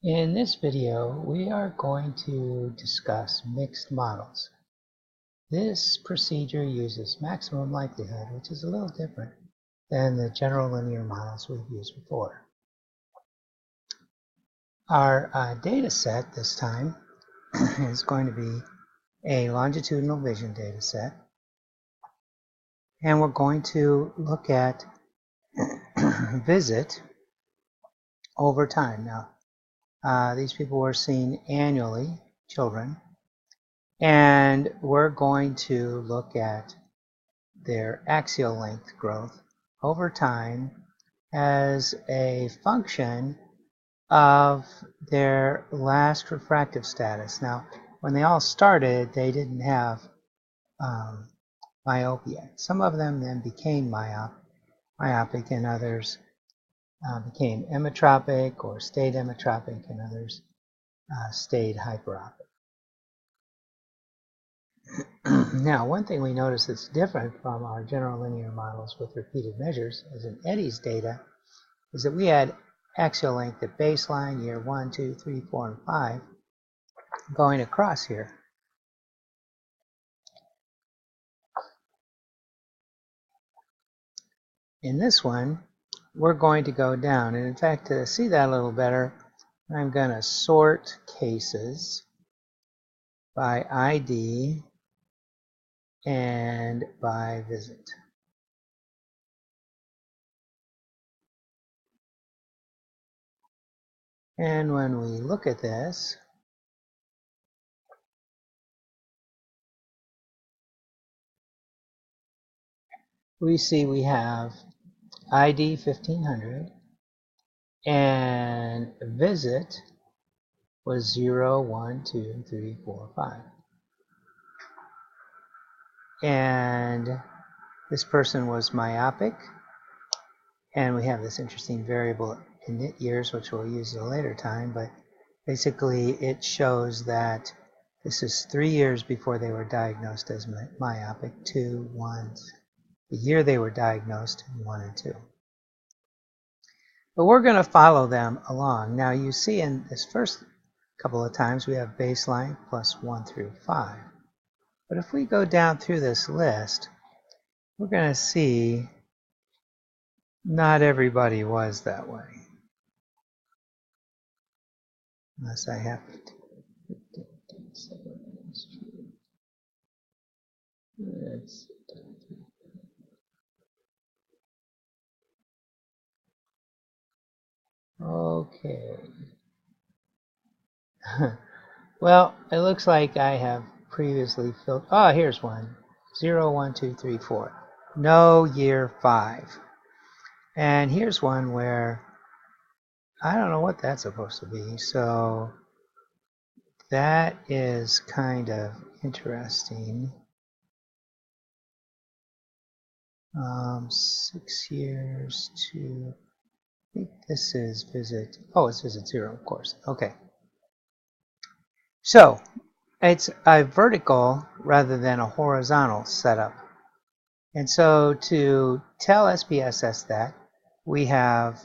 In this video, we are going to discuss mixed models. This procedure uses maximum likelihood, which is a little different than the general linear models we've used before. Our data set this time is going to be a longitudinal vision data set, and we're going to look at visit over time. Now, these people were seen annually, children, and we're going to look at their axial length growth over time as a function of their last refractive status. Now, when they all started, they didn't have myopia. Some of them then became myopic, and others became emmetropic or stayed emmetropic, and others stayed hyperopic. Now, one thing we notice that's different from our general linear models with repeated measures, as in Eddie's data, is that we had axial length at baseline, year 1, 2, 3, 4, and 5, going across here. In this one, we're going to go down. And in fact, to see that a little better, I'm going to sort cases by ID and by visit. And when we look at this, we see we have ID 1500 and visit was 0, 1, 2, 3, 4, 5. And this person was myopic, and we have this interesting variable in knit years, which we'll use at a later time, but basically it shows that this is 3 years before they were diagnosed as myopic, 2, 1, the year they were diagnosed, 1 and 2. But we're going to follow them along. Now you see in this first couple of times we have baseline plus 1 through 5. But if we go down through this list, we're going to see not everybody was that way. Unless I have to. Okay. Well, it looks like I have previously filled. Oh, here's one. 0, 1, 2, 3, 4. No year 5. And here's one where I don't know what that's supposed to be. So that is kind of interesting. 6 years to, I think this is visit. Oh, it's visit 0, of course. Okay. So it's a vertical rather than a horizontal setup. And so to tell SPSS that, we have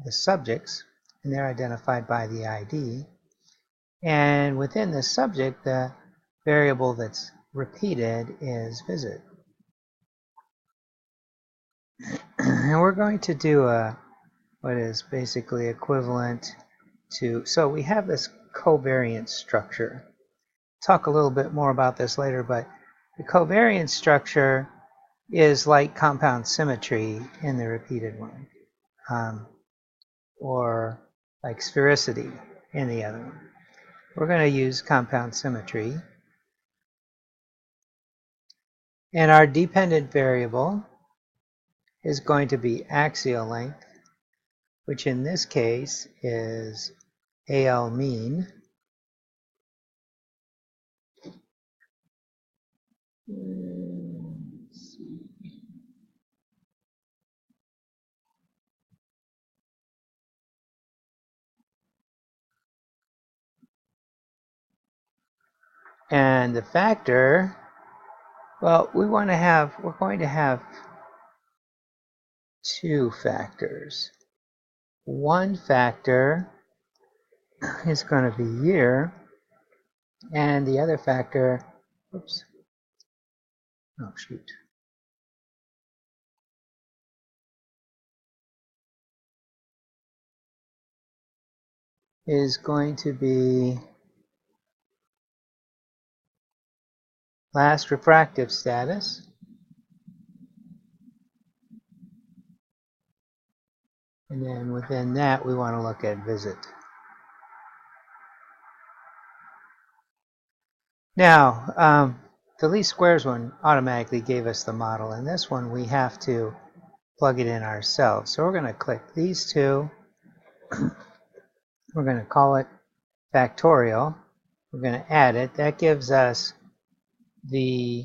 the subjects, and they're identified by the ID. And within the subject, the variable that's repeated is visit. And we're going to do what is basically equivalent to, so we have this covariance structure. Talk a little bit more about this later, but the covariance structure is like compound symmetry in the repeated one, or like sphericity in the other one. We're going to use compound symmetry. And our dependent variable is going to be axial length, which in this case is AL mean. And the factor, well, we're going to have two factors. One factor is going to be year, and the other factor, oops, oh shoot, is going to be last refractive status. And then within that, we want to look at visit. Now, the least squares one automatically gave us the model. In this one, we have to plug it in ourselves. So we're going to click these two. We're going to call it factorial. We're going to add it. That gives us the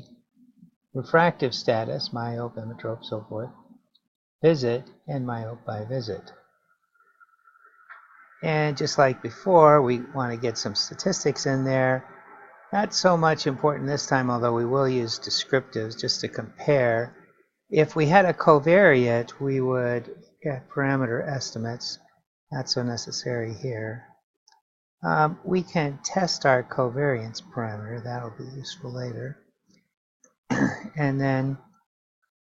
refractive status, myope, emmetrope, so forth, visit, and myope by visit. And just like before, we want to get some statistics in there. Not so much important this time, although we will use descriptives just to compare. If we had a covariate, we would get parameter estimates. Not so necessary here. We can test our covariance parameter. That'll be useful later. And then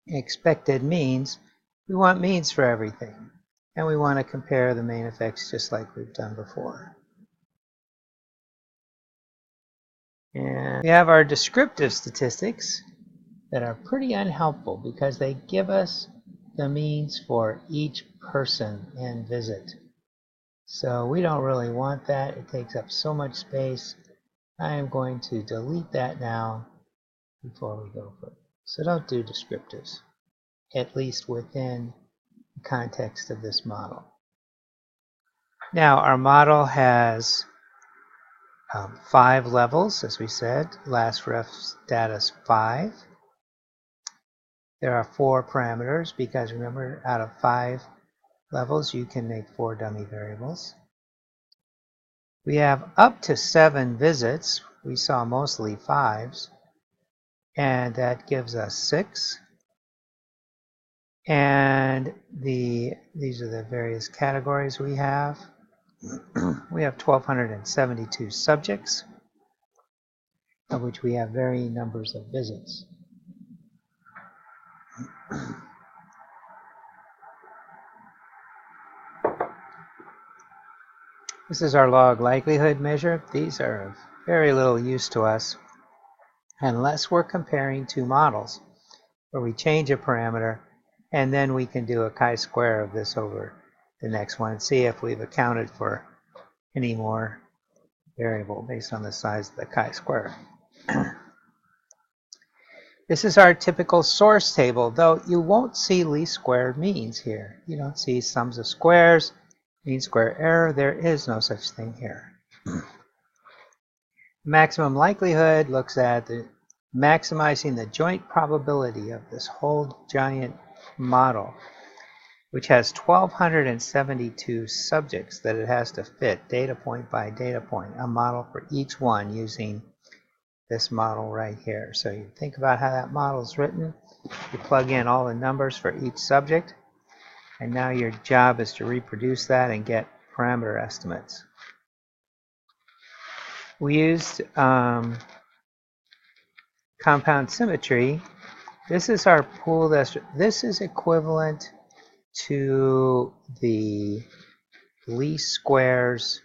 expected means. We want means for everything. And we want to compare the main effects just like we've done before. And we have our descriptive statistics that are pretty unhelpful because they give us the means for each person and visit. So we don't really want that. It takes up so much space. I am going to delete that now before we go further. So don't do descriptives, at least within the context of this model. Now our model has 5 levels, as we said, last ref status 5. There are 4 parameters because remember, out of 5 levels you can make 4 dummy variables. We have up to 7 visits. We saw mostly 5s, and that gives us 6. And these are the various categories we have. We have 1,272 subjects, of which we have varying numbers of visits. This is our log likelihood measure. These are of very little use to us unless we're comparing 2 models where we change a parameter and then we can do a chi-square of this over the next one and see if we've accounted for any more variable based on the size of the chi-square. This is our typical source table, though you won't see least square means here. You don't see sums of squares, mean square error. There is no such thing here. Maximum likelihood looks at maximizing the joint probability of this whole giant model, which has 1,272 subjects that it has to fit data point by data point, a model for each one using this model right here. So you think about how that model is written. You plug in all the numbers for each subject, and now your job is to reproduce that and get parameter estimates. We used compound symmetry. This is our pooled estimate. This is equivalent to the least squares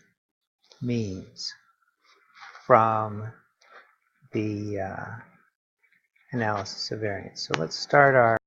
means from the analysis of variance. So let's start our